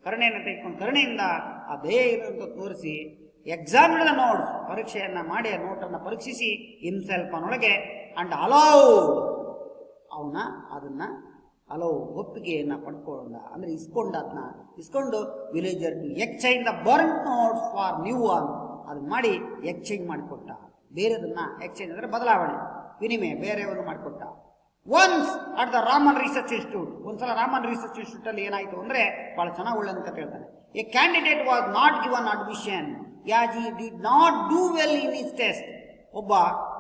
Speaker 1: ಕರುಣೆಯನ್ನು ತೆಗೆದುಕೊಂಡು ಕರುಣೆಯಿಂದ ಆ ದಯೆ ಇರುವಂತ ತೋರಿಸಿ, ಎಕ್ಸಾಮಿಡ್ ದ ನೋಟ್ಸ್, ಪರೀಕ್ಷೆಯನ್ನು ಮಾಡಿ ಆ ನೋಟನ್ನು ಪರೀಕ್ಷಿಸಿ, ಹಿಮ್ಸೆಲ್ಫ್ ಅವನೊಳಗೆ ಅಂಡ್ ಅಲೌ, ಅವನ ಅದನ್ನ ಅಲೌ, ಒಪ್ಪಿಗೆಯನ್ನು ಪಡ್ಕೊಂಡ, ಅಂದ್ರೆ ಅದನ್ನ ಇಸ್ಕೊಂಡು villager to exchange the burn notes for new one, ಅದನ್ನ ಮಾಡಿ ಎಕ್ಸ್ಚೇಂಜ್ ಮಾಡಿಕೊಟ್ಟ. ಬೇರೆದನ್ನ ಎಕ್ಸ್ಚೇಂಜ್ ಅಂದ್ರೆ ಬದಲಾವಣೆ, ವಿನಿಮಯ, ಬೇರೆ ಒಂದು ಮಾಡಿಕೊಟ್ಟ. Once at the Raman research institute, ಒಂದ್ಸಲ ರಾಮನ್ ರಿಸರ್ಚ್ ಇನ್ಸ್ಟಿಟ್ಯೂಟ್ ಅಲ್ಲಿ ಏನಾಯ್ತು ಅಂದ್ರೆ ಬಹಳ ಚೆನ್ನಾಗಿ ಒಳ್ಳೆ ಅಂತ ಹೇಳ್ತಾನೆ. A candidate was not given admission as he did not do well in his test. ಒಬ್ಬ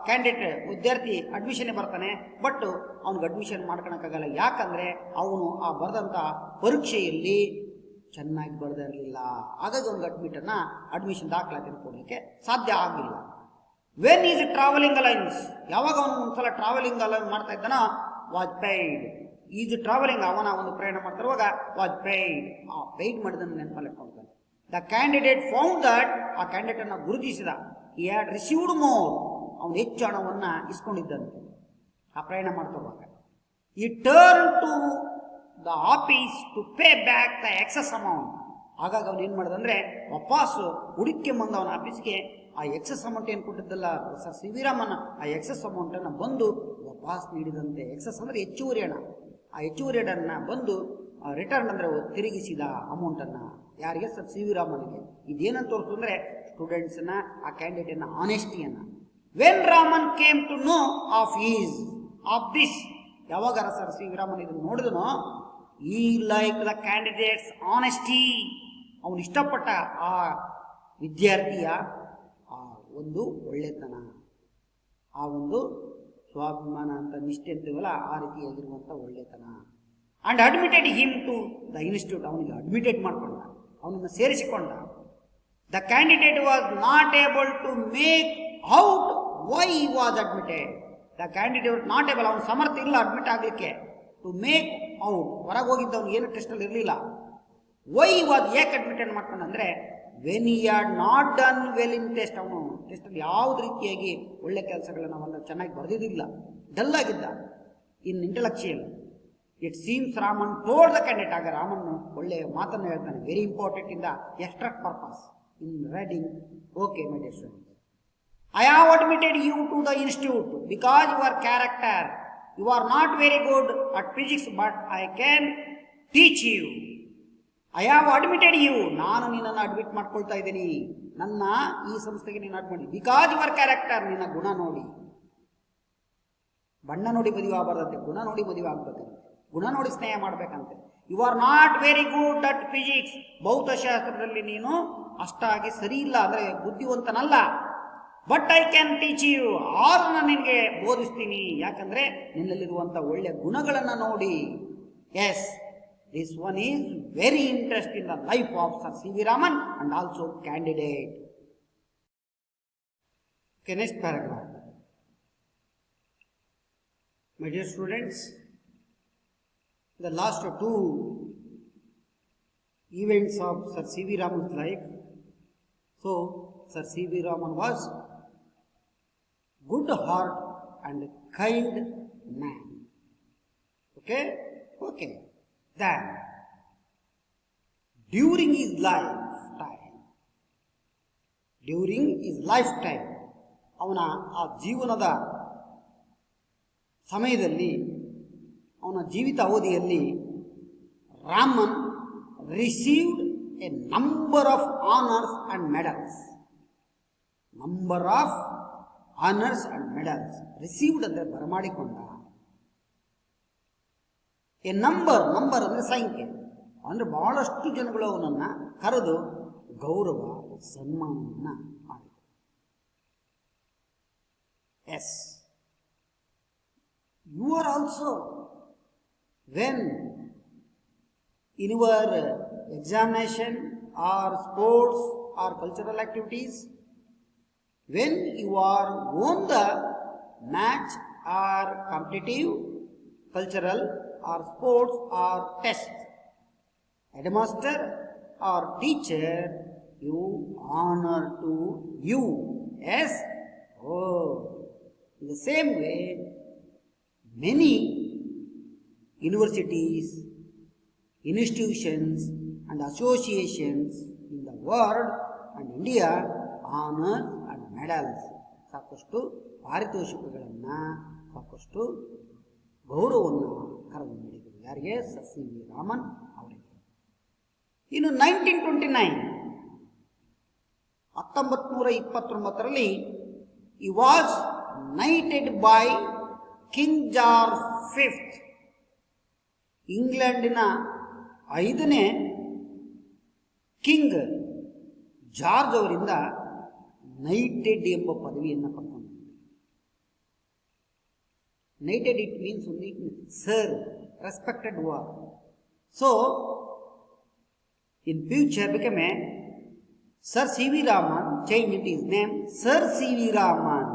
Speaker 1: ಕ್ಯಾಂಡಿಡೇಟ್ ವಿದ್ಯಾರ್ಥಿ ಅಡ್ಮಿಷನ್ ಬರ್ತಾನೆ, ಬಟ್ ಅವ್ನಿಗೆ ಅಡ್ಮಿಷನ್ ಮಾಡ್ಕೊಳಕ್ಕಾಗಲ್ಲ. ಯಾಕಂದ್ರೆ ಅವನು ಆ ಬರೆದಂತ ಪರೀಕ್ಷೆಯಲ್ಲಿ ಚೆನ್ನಾಗಿ ಬರೆದಿರಲಿಲ್ಲ. ಹಾಗಾಗಿ ಅವ್ನಿಗೆ ಅಡ್ಮಿಷನ್ ದಾಖಲಾತಿಯನ್ನು ಕೊಡಲಿಕ್ಕೆ ಸಾಧ್ಯ ಆಗಲಿಲ್ಲ. ವೆನ್ ಈಸ್ ಟ್ರಾವೆಲಿಂಗ್ ಅಲೈನ್ಸ್, ಯಾವಾಗ ಅವನು ಒಂದ್ಸಲ ಟ್ರಾವೆಲಿಂಗ್ ಅಲೈನ್ ಮಾಡ್ತಾ ಇದ್ದಾನೋ, ವಾಸ್ ಪೇಯ್ಡ್. ಈಸ್ ಟ್ರಾವೆಲಿಂಗ್, ಅವನ ಒಂದು ಪ್ರಯಾಣ ಮಾಡ್ತಿರುವಾಗ ವಾಸ್ ಪೇಯ್ಡ್, ಆ ಪೇಯ್ಡ್ ಮಾಡಿದನ್ನು ನೆನಪಲ್ಲಿ ಇಟ್ಕೊಳ್ತಾನೆ. ದ ಕ್ಯಾಂಡಿಡೇಟ್ ಫೌಂಡ್ ದಟ್, ಆ ಕ್ಯಾಂಡಿಡೇಟ್ ಅನ್ನ ಗುರುತಿಸಿದ. ಈ ಹ್ಯಾಡ್ ರಿಸೀವ್ಡ್ ಮೋರ್, ಅವನು ಹೆಚ್ಚು ಹಣವನ್ನ ಇಸ್ಕೊಂಡಿದ್ದಂತೆ ಆ ಪ್ರಯಾಣ ಮಾಡ್ತಿರುವಾಗ. He turn to the office to pay back the excess amount. ಹಾಗಾಗಿ ಅವನು ಏನ್ ಮಾಡಿದಂದ್ರೆ ವಾಪಸ್ ಹುಡುಕಿ ಬಂದ ಅವನ ಆಫೀಸ್ಗೆ ಆ ಎಕ್ಸಸ್ ಅಮೌಂಟ್ ಏನು ಕೊಟ್ಟಿದ್ದಲ್ಲ ಸರ್ ಸಿ ವಿ ರಾಮನ್, ಆ ಎಕ್ಸಸ್ ಅಮೌಂಟ್ ಅನ್ನ ಬಂದು ವಾಪಸ್ ನೀಡಿದಂತೆ. ಎಕ್ಸಸ್ ಅಂದ್ರೆ ಹೆಚ್ಚುವರಿ ಹಣ, ಆ ಹೆಚ್ಚುವರಿ ಹಣನ್ನ ಬಂದು ರಿಟರ್ನ್ ಅಂದ್ರೆ ತಿರುಗಿಸಿದ ಅಮೌಂಟ್ ಅನ್ನ ಯಾರಿಗೆ? ಸರ್ ಸಿ ವಿ ರಾಮನ್ಗೆ. ಇದೇನಂತ ತೋರಿಸ್ತು ಅಂದ್ರೆ ಸ್ಟೂಡೆಂಟ್ಸ್ ನ, ಆ ಕ್ಯಾಂಡಿಡೇಟ್ ನ ಆನೆಸ್ಟಿಯನ್ನ. When Raman came to know of this, ಯಾವಾಗ ಸರ್ ಸಿ ವಿ ರಾಮನ್ ಇದನ್ನು ನೋಡಿದನೋ, ಈ ಲೈಕ್ ದ ಕ್ಯಾಂಡಿಡೇಟ್ಸ್ ಆನೆಸ್ಟಿ, ಅವನು ಇಷ್ಟಪಟ್ಟ ಆ ವಿದ್ಯಾರ್ಥಿಯ ಆ ಒಂದು ಒಳ್ಳೆತನ, ಆ ಒಂದು ಸ್ವಾಭಿಮಾನ ಅಂತ ನಿಷ್ಠೆ ಅಂತೀವಲ್ಲ, ಆ ರೀತಿಯಾಗಿರುವಂಥ ಒಳ್ಳೆತನ. And admitted him to the institute, ಅವನಿಗೆ ಅಡ್ಮಿಟೆಡ್ ಮಾಡಿಕೊಂಡ, ಅವನನ್ನು ಸೇರಿಸಿಕೊಂಡ. The candidate was not able to make out why was admitted. The candidate not able, ಅವನು ಸಮರ್ಥ ಇಲ್ಲ ಅಡ್ಮಿಟ್ ಆಗಲಿಕ್ಕೆ. ಟು ಮೇಕ್ ಔಟ್, ಹೊರಗೆ ಹೋಗಿದ್ದವನು ಏನು ಟೆಸ್ಟಲ್ಲಿ ಇರಲಿಲ್ಲ. ವೈ ವಾಸ್ ಏಕೆ ಅಡ್ಮಿಟೆಡ್ ಮಾಡ್ಕೊಂಡಂದ್ರೆ when he had not done well in test, ಅವನು ಟೆಸ್ಟಲ್ಲಿ ಯಾವುದೇ ರೀತಿಯಾಗಿ ಒಳ್ಳೆ ಕೆಲಸಗಳನ್ನು ಅವನ್ನ ಚೆನ್ನಾಗಿ ಬರೆದಿದ್ದಿಲ್ಲ, ಡಲ್ ಆಗಿದ್ದ in intellectual. It seems Raman told the candidate, ಆಗ ರಾಮನ್ ಒಳ್ಳೆ ಮಾತನ್ನು ಹೇಳ್ತಾನೆ, very important in the extract purpose in writing. Okay my dear students, I have admitted you to the institute because your character, you are not very good at physics but I can teach you. I have admitted you, ನಾನು ನಿನ್ನನ್ನು admit ಮಾಡ್ಕೊಳ್ತಾ ಇದ್ದೀನಿ, ನನ್ನ ಈ ಸಂಸ್ಥೆಗೆ ನೀನು admit, because your character, ನಿನ್ನ ಗುಣ ನೋಡಿ. ಬಣ್ಣ ನೋಡಿ ಮದುವೆ ಆಗಬಾರ್ದಂತೆ, ಗುಣ ನೋಡಿ ಮದುವೆ ಆಗ್ಬೇಕಂತೆ, ಗುಣ ನೋಡಿ ಸ್ನೇಹ ಮಾಡ್ಬೇಕಂತೆ. You are not very good at physics, ಭೌತಶಾಸ್ತ್ರದಲ್ಲಿ ನೀನು ಅಷ್ಟಾಗಿ ಸರಿ ಇಲ್ಲ, ಅಂದ್ರೆ ಬುದ್ಧಿವಂತನಲ್ಲ. But I can teach you, ಆರು ನಾನು ನಿನಗೆ ಬೋಧಿಸ್ತೀನಿ, ಯಾಕಂದ್ರೆ ನಿನ್ನಲ್ಲಿರುವಂಥ ಒಳ್ಳೆಯ ಗುಣಗಳನ್ನು ನೋಡಿ. Yes, this one is very interested in the life of Sir C.V. Raman and also candidate. Okay, next paragraph. My dear students, the last two events of Sir C.V. Raman's life. So, Sir C.V. Raman was good heart and kind man. Okay? Okay. Then, during his lifetime, ಅವನ ಆ ಜೀವನದ ಸಮಯದಲ್ಲಿ, ಅವನ ಜೀವಿತ ಅವಧಿಯಲ್ಲಿ, Raman received a number of honors and medals. Number of honors and medals. Received ಅಂದರೆ ಬರಮಾಡಿಕೊಂಡ. A number ಅಂದರೆ ಸಂಖ್ಯೆ, ಅಂದರೆ ಬಹಳಷ್ಟು ಜನಗಳು ಅವನನ್ನು ಕರೆದು ಗೌರವ ಸನ್ಮಾನವನ್ನು ಮಾಡಿದರು. Yes, you are also when in your examination or sports or cultural activities, when you are won the match or competitive, cultural or sports or test, headmaster or teacher, you honor to you. Yes? Oh, in the same way, many universities, institutions and associations in the world and India honor and medals, ಸಾಕಷ್ಟು ಪಾರಿತೋಷಿಕಗಳನ್ನು, ಸಾಕಷ್ಟು ಗೌರವವನ್ನು ಕರೆದು ನೀಡಿದರು. ಯಾರಿಗೆ? Sir C V Raman ಅವರಿಗೆ. ಇನ್ನು 1929 he was knighted by King George V, ಇಂಗ್ಲೆಂಡಿನ 5ನೇ ಕಿಂಗ್ ಜಾರ್ಜ್ ಅವರಿಂದ ನೈಟೆಡ್ ಎಂಬ ಪದವಿಯನ್ನು ಪಡ್ಕೊಂಡ. Knighted it means only sir, respected war. So in future become a sir C V Raman, change his name sir C V Raman.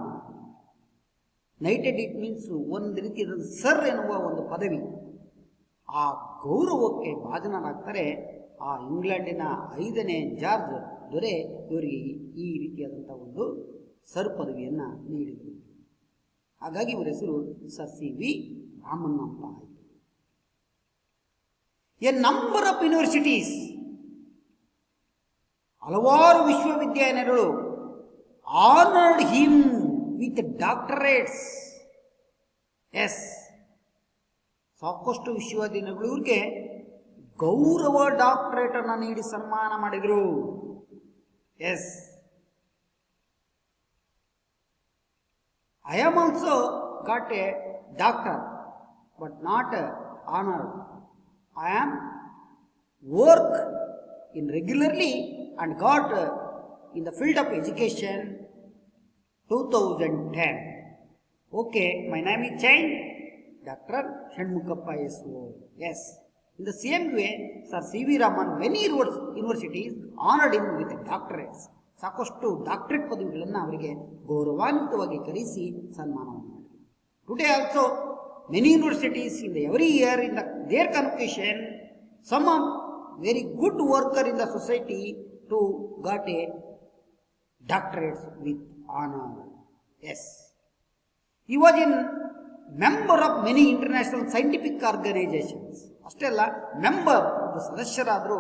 Speaker 1: Knighted it means ಒಂದು ರೀತಿ sir ಎನ್ನುವ ಒಂದು ಪದವಿ. ಆ ಗೌರವಕ್ಕೆ ಭಾಜನರಾಗ್ತಾರೆ ಆ ಇಂಗ್ಲೆಂಡಿನ 5ನೇ ಜಾರ್ಜ್ ದೊರೆ. ಇವರಿಗೆ ಈ ರೀತಿಯಾದಂಥ ಒಂದು ಸರ್ ಪದವಿಯನ್ನು ನೀಡಿದರು. ಹಾಗಾಗಿ ಇವರ ಹೆಸರು ಸರ್ ಸಿ ವಿ ರಾಮನ್ ಅಂತ ಆಯಿತು. ಎ ನಂಬರ್ ಆಫ್ ಯೂನಿವರ್ಸಿಟೀಸ್, ಹಲವಾರು ವಿಶ್ವವಿದ್ಯಾಲಯಗಳು honoured him with doctorates. Yes, ಸಾಕಷ್ಟು ವಿಶ್ವವಿದ್ಯಾಲಯಗಳು ಇವ್ರಿಗೆ ಗೌರವ ಡಾಕ್ಟರೇಟ್ ಅನ್ನು ನೀಡಿ ಸನ್ಮಾನ ಮಾಡಿದರು. Yes, I am also got a doctor but not honour. I am work in regularly and got in the field of education 2010. Okay, my name is changed, Dr. Shanmukappa S.O. Yes, in the same way, Sir C.V. Raman, many universities honored him with doctorates. ಸಾಕಷ್ಟು doctorate ಪದವಿಗಳನ್ನು ಅವರಿಗೆ ಗೌರವಾನ್ವಿತವಾಗಿ ಕರೆಸಿ ಸನ್ಮಾನವನ್ನು ಮಾಡಿದರು. Today also, many universities in the every year in their convocation, some of very good worker in the society to got a doctorate with honor. Yes, he was a member of many international scientific organizations. ಅಷ್ಟೇ ಅಲ್ಲ, member ಸದಸ್ಯರಾದರೂ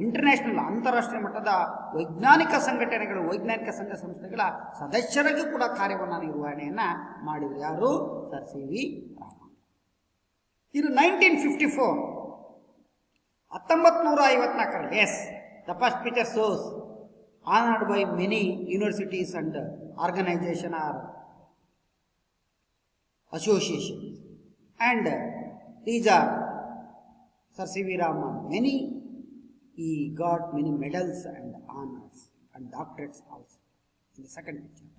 Speaker 1: international ಅಂತಾರಾಷ್ಟ್ರೀಯ ಮಟ್ಟದ ವೈಜ್ಞಾನಿಕ ಸಂಘಟನೆಗಳು, ವೈಜ್ಞಾನಿಕ ಸಂಘ ಸಂಸ್ಥೆಗಳ ಸದಸ್ಯರಾಗಿ ಕೂಡ ಕಾರ್ಯವನ್ನು ನಿರ್ವಹಣೆಯನ್ನು ಮಾಡಿದರು. ಯಾರು? Sir C V Raman. ಇದು 1954, 1954. Yes, the first picture shows honored by many universities and organization or associations, and these are Sir C.V. Raman. Many, he got many medals and honors and doctorates also in the second picture.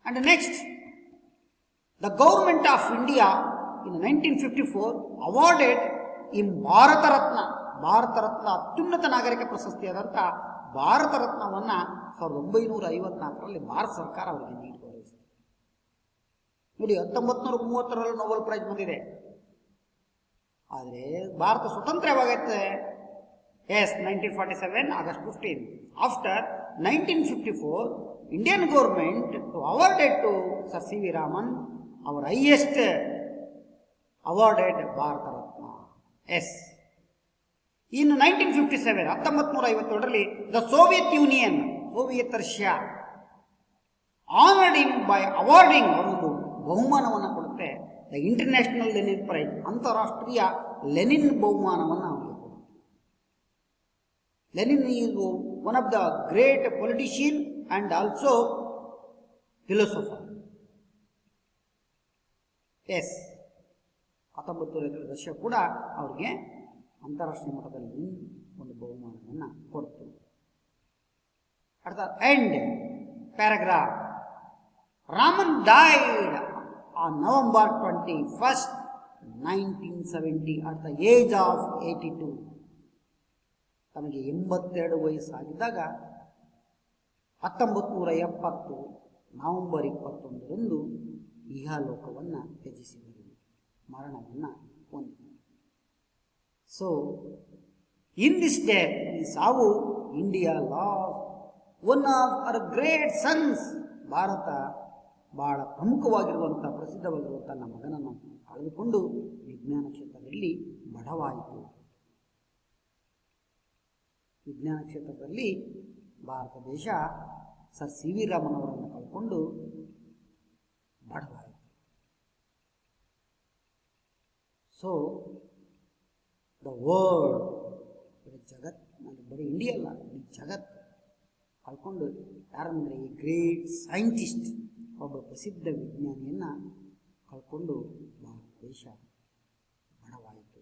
Speaker 1: And next, the government of India in 1954 awarded him Bharat Ratna ಅತ್ಯುನ್ನತ ನಾಗರಿಕ ಪ್ರಶಸ್ತಿಯಾದಂಥ ಭಾರತ ರತ್ನವನ್ನು 1954ರಲ್ಲಿ ಭಾರತ ಸರ್ಕಾರ ಅವರಿಗೆ ನೀಡಿ ಗೌರವಿಸಿದೆ. ನೋಡಿ, 1930ರಲ್ಲಿ Nobel prize ಬಂದಿದೆ. ಆದರೆ ಭಾರತ ಸ್ವತಂತ್ರವಾಗೈತೆ yes 1947 August 15. After 1954 Indian government awarded to Sir C.V. Raman our highest awarded Bharat Ratna. Yes in 1957 1957ರಲ್ಲಿ the Soviet Union Soviet Russia honoured him by awarding ಅವರೊಂದು ಬಹುಮಾನವನ್ನು ಕೊಡುತ್ತೆ. ದ ಇಂಟರ್ನ್ಯಾಷನಲ್ ಲೆನಿನ್ ಪ್ರೈಸ್, ಅಂತಾರಾಷ್ಟ್ರೀಯ ಲೆನಿನ್ ಬಹುಮಾನವನ್ನು ಅವರಿಗೆ ಕೊಡುತ್ತೆ. Lenin is one of the great politician and also philosopher. Yes 1950 Russia ಕೂಡ ಅವರಿಗೆ ಅಂತಾರಾಷ್ಟ್ರೀಯ ಮಟ್ಟದಲ್ಲಿ ಒಂದು ಬಹುಮಾನವನ್ನು ಕೊಡ್ತು. At the end paragraph, Raman died on November 21, 1970 at the age of 82. ತಮಗೆ 82 ವಯಸ್ಸಾಗಿದ್ದಾಗ 1970 ನವೆಂಬರ್ 21ರಂದು ಇಹಲೋಕವನ್ನು ತ್ಯಜಿಸಿದರು, ಮರಣವನ್ನು ಹೊಂದಿದರು. ಸೊ ಇನ್ ದಿಸ್ ಡೆತ್, ಈ ಸಾವು, India loss one of our great sons. Bharat ಬಹಳ ಪ್ರಮುಖವಾಗಿರುವಂಥ ಪ್ರಸಿದ್ಧವಾಗಿರುವಂಥ ನಮ್ಮ ಮಗನನ್ನು ಕಳೆದುಕೊಂಡು ವಿಜ್ಞಾನ ಕ್ಷೇತ್ರದಲ್ಲಿ ಬಡವಾಯಿತು. ವಿಜ್ಞಾನ ಕ್ಷೇತ್ರದಲ್ಲಿ ಭಾರತ ದೇಶ ಸರ್ ಸಿ ವಿ ರಾಮನ್ ಅವರನ್ನು ಕಳ್ಕೊಂಡು ಬಡವಾಯಿತು. ಸೊ ದ ವರ್ಲ್ಡ್, ಜಗತ್ತಿನಲ್ಲಿ ಬರೀ ಇಂಡಿಯಾ ಅಲ್ಲ, ಈ ಜಗತ್ತು ಕಳ್ಕೊಂಡು ಯಾರಂದರೆ ಈ ಗ್ರೇಟ್ ಸೈಂಟಿಸ್ಟ್, ಒಬ್ಬ ಪ್ರಸಿದ್ಧ ವಿಜ್ಞಾನಿಯನ್ನು ಕಳ್ಕೊಂಡು ಭಾರತ ದೇಶ ಬಡವಾಯಿತು.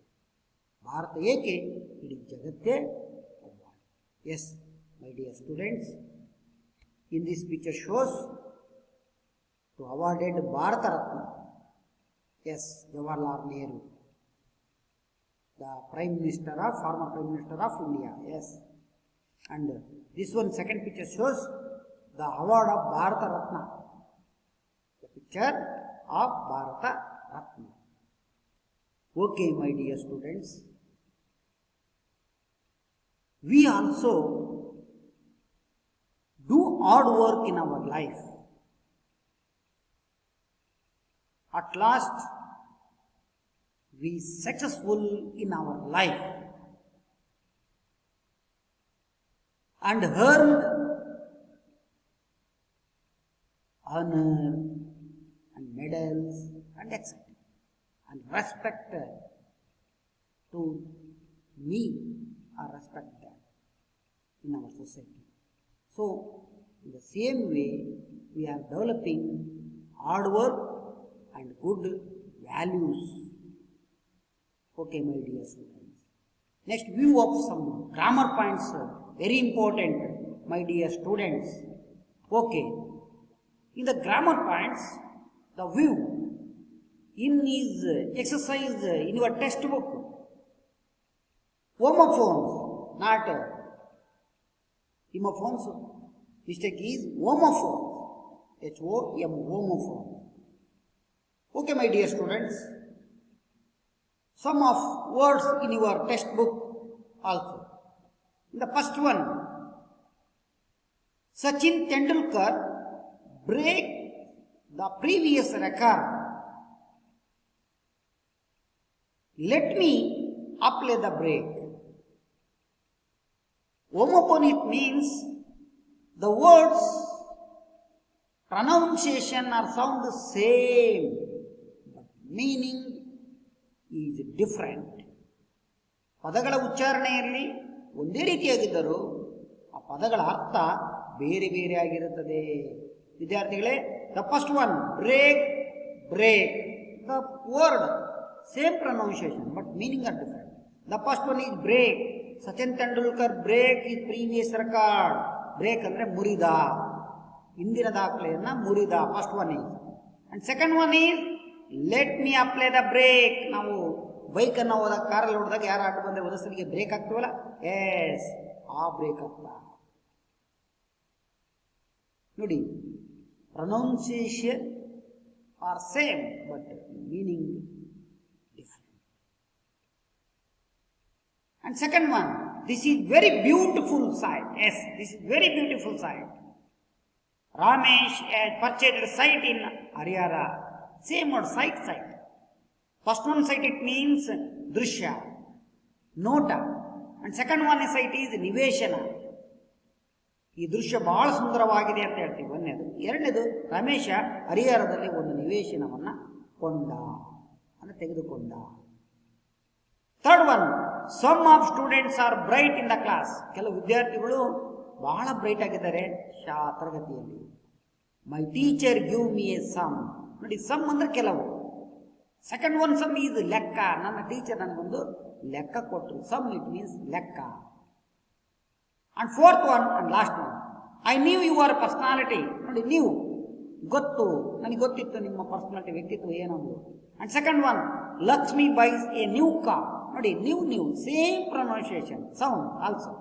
Speaker 1: ಭಾರತ ಏಕೆ, ಇಡೀ ಜಗತ್ತೇ ಬಡವಾಯಿತು. Yes my dear students, in this picture shows to awarded Bharat Ratna. Yes Jawaharlal Nehru, the Prime Minister of, former Prime Minister of India. Yes, and this one second picture shows the award of Bharata Ratna, the picture of Bharata Ratna. Okay, my dear students, we also do hard work in our life. At last we successful in our life and earned honor and medals and etc. and respect to me or respect them in our society. So in the same way we are developing hard work and good values. Okay, my dear students. Next, view of some grammar points, very important, my dear students. Okay, in the grammar points, the view in his exercise in your textbook, homophones, not homophones. Mistake is homophones. H-O-M, homophone. Okay, my dear students. Some of words in your textbook also. In the first one, Sachin Tendulkar break the previous record. Let me apply the break. Homophonic means the words pronunciation are sound the same, but meaning is different. ಪದಗಳ ಉಚ್ಚಾರಣೆಯಲ್ಲಿ ಒಂದೇ ರೀತಿಯಾಗಿದ್ದರೂ ಆ ಪದಗಳ ಅರ್ಥ ಬೇರೆ ಬೇರೆ ಆಗಿರುತ್ತದೆ. ವಿದ್ಯಾರ್ಥಿಗಳೇ, the first one break, break, the word same pronunciation but meaning are different. The first one is break. Sachin Tendulkar break is previous record. Break ಅಂದರೆ ಮುರಿದ, ಹಿಂದಿನ ದಾಖಲೆಯನ್ನು ಮುರಿದ. First one is. And second one is let me apply the break. ನಾವು ಬೈಕನ್ನು ಹೋದಾಗ, ಕಾರಲ್ಲಿ ಹೊಡೆದಾಗ ಯಾರು ಅಡ್ಡ ಬಂದರೆ ಒಂದೊಂದ್ಸಲಿಗೆ ಬ್ರೇಕ್ ಹಾಕ್ತೀವಲ್ಲ, ಎಸ್ ಆ ಬ್ರೇಕ್ ಆಗ್ತಾ. ನೋಡಿ, pronunciation are same but meaning different. And second one, this is very beautiful sight. Yes, this is very beautiful sight. Ramesh had purchased site in Haryana. Same word, sight. First one sight, it means drishya, nota. And second one sight is niveshana. ಈ ದೃಶ್ಯ ಬಹಳ ಸುಂದರವಾಗಿದೆ ಅಂತ ಹೇಳ್ತೀವಿ. ಒಂದನೇದು. ಎರಡನೇದು, ರಮೇಶ ಹರಿಹರದಲ್ಲಿ ಒಂದು ನಿವೇಶನವನ್ನು ತೆಗೆದುಕೊಂಡ. Third one, some of students are bright in the class. ಕೆಲವು ವಿದ್ಯಾರ್ಥಿಗಳು ಬಹಳ ಬ್ರೈಟ್ ಆಗಿದ್ದಾರೆ ತರಗತಿಯಲ್ಲಿ. My teacher give me a sum. ನೋಡಿ, ಸಮ್ ಅಂದ್ರೆ ಕೆಲವು. ಸೆಕೆಂಡ್ ಒನ್ ಸಮ್ ಈಸ್ ಲೆಕ್ಕ. ನನ್ನ ಟೀಚರ್ ನನಗೊಂದು ಲೆಕ್ಕ ಕೊಟ್ಟರು. ಸಮ್ ಇಟ್ ಮೀನ್ಸ್ ಲೆಕ್ಕ. And fourth one and last one, I knew your personality. ನೋಡಿ, ನೀವು ಗೊತ್ತು, ನನಗೆ ಗೊತ್ತಿತ್ತು ನಿಮ್ಮ ಪರ್ಸನಾಲಿಟಿ, ವ್ಯಕ್ತಿತ್ವ ಏನೊಂದು. And second one, Lakshmi buys a new car. ನೋಡಿ, new same pronunciation, sound also,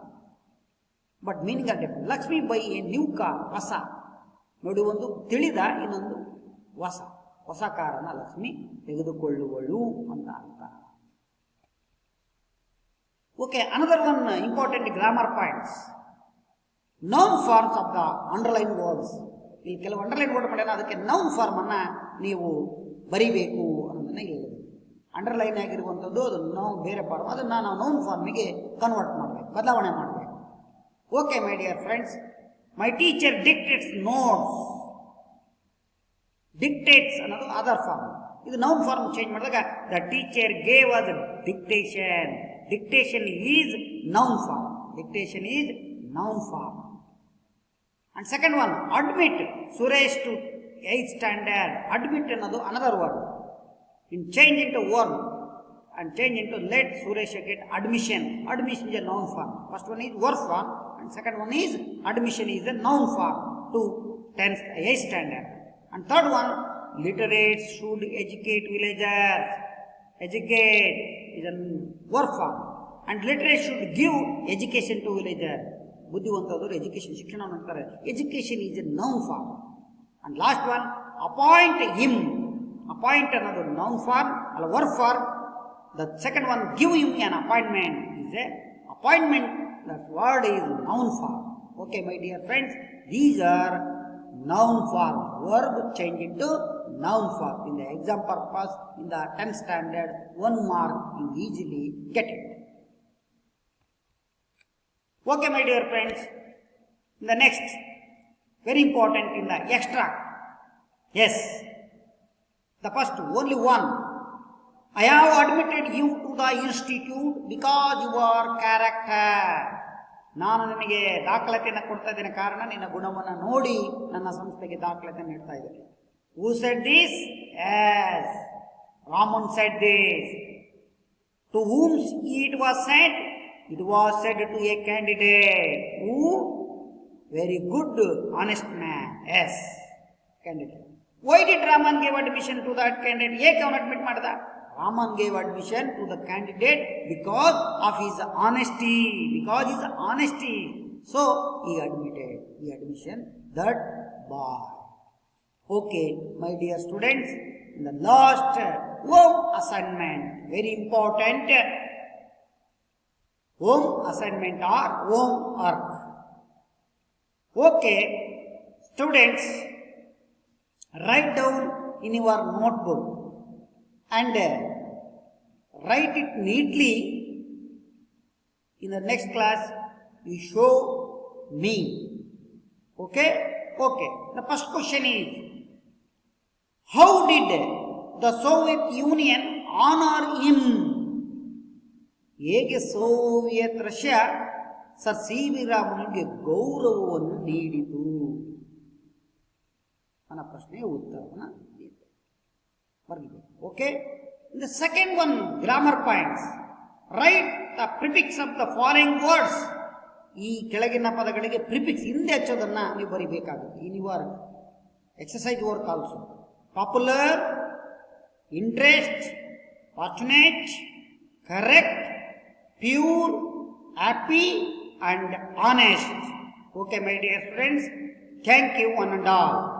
Speaker 1: but meaning are different. Lakshmi buy a new car, ಹೊಸ. ನೋಡಿ, ಒಂದು ತಿಳಿದ, ಇನ್ನೊಂದು ಹೊಸ ಕಾರನ್ನ ಲಕ್ಷ್ಮಿ ತೆಗೆದುಕೊಳ್ಳುವಳು ಅಂತ ಅರ್ಥ. Okay, another one important grammar points. Noun forms of the underline words. ಇಲ್ಲಿ ಕೆಲವು ಅಂಡರ್ಲೈನ್ ವರ್ಡ್ ಮಾಡ್ಯಾನ, ಅದಕ್ಕೆ ನೌನ್ ಫಾರ್ಮ್ ಅನ್ನ ನೀವು ಬರಿಬೇಕು ಅನ್ನೋದನ್ನ ಹೇಳಿದೆ. ಅಂಡರ್ಲೈನ್ ಆಗಿರುವಂಥದ್ದು ಅದು ನಾವು ಬೇರೆ ಫಾರ್ಮ್, ಅದನ್ನ ನಾವು ನೌನ್ ಫಾರ್ಮಿಗೆ ಕನ್ವರ್ಟ್ ಮಾಡಬೇಕು, ಬದಲಾವಣೆ ಮಾಡಬೇಕು. Okay my dear friends, my teacher dictates notes. Dictates ಅನ್ನೋದು ಅದರ್ ಫಾರ್ಮ್. ಇದು ನೌನ್ ಫಾರ್ಮ್ ಚೇಂಜ್ ಮಾಡಿದಾಗ the teacher gave us dictation. Dictation is noun form. Dictation is noun form. And second one, admit Suresh to 8th standard. Admit another word. In change into verb and change into let Suresh get admission. Admission is a noun form. First one is verb form and second one is admission is a noun form to 8th standard. And third one, literates should educate villagers. Educate is a verb form and literate should give education to villager. ಬುದ್ಧಿವಂತರು education, ಶಿಕ್ಷಣ ಅಂತಾರೆ. Education is a noun form. And last one, appoint him. Appoint ಅನ್ನೋದು noun form ಅಲ್ಲ, verb form. The second one, give him an appointment is a appointment. That word is noun form. Okay my dear friends, these are noun form. Verb change into noun form. In the exam purpose, in the 10th standard, 1 mark, you easily get it. Okay, my dear friends, in the next, very important in the extract. Yes, the first, only one. I have admitted you to the institute because your character. ನಾನು ನಿನಗೆ ದಾಖಲಾತಿಯನ್ನು ಕೊಡ್ತಾ ಇದ್ದೇನೆ, ಕಾರಣ ನಿನ್ನ ಗುಣವನ್ನು ನೋಡಿ ನನ್ನ ಸಂಸ್ಥೆಗೆ ದಾಖಲಾತಿಯನ್ನು ನೀಡ್ತಾ ಇದ್ದೇನೆ. Who said this? Yes, Raman said this. To whom it was said? It was said to a candidate. Who? Very good, honest man. Yes, candidate. Why did Raman give admission to that candidate? ಏಕೆ ಅವನು admit ಮಾಡಿದ? Raman gave admission to the candidate because of his honesty. Because his honesty. So, he admitted. He admission that boy. Okay, my dear students, in the last home assignment, very important home assignment or home work. Okay, students, write down in your notebook and write it neatly. In the next class, you show me. Okay? Okay. The first question is, how did the Soviet Union honor him? ಹೇಗೆ Soviet Russia Sir C V ರಾಮನ್ಗೆ ಗೌರವವನ್ನು ನೀಡಿತು ಅನ್ನೋ ಪ್ರಶ್ನೆಗೆ ಉತ್ತರವನ್ನು ಬರಲಿದೆ. Okay. The second one, grammar points. Write the prefix of the following words. ಈ ಕೆಳಗಿನ ಪದಗಳಿಗೆ ಪ್ರಿಫಿಕ್ಸ್ ಹಿಂದೆ ಹಚ್ಚೋದನ್ನ ನೀವು ಬರಿಬೇಕಾಗುತ್ತೆ. In your exercise work also. Popular, interest, fortunate, correct, pure, happy and honest. Okay my dear friends, Thank you one and all.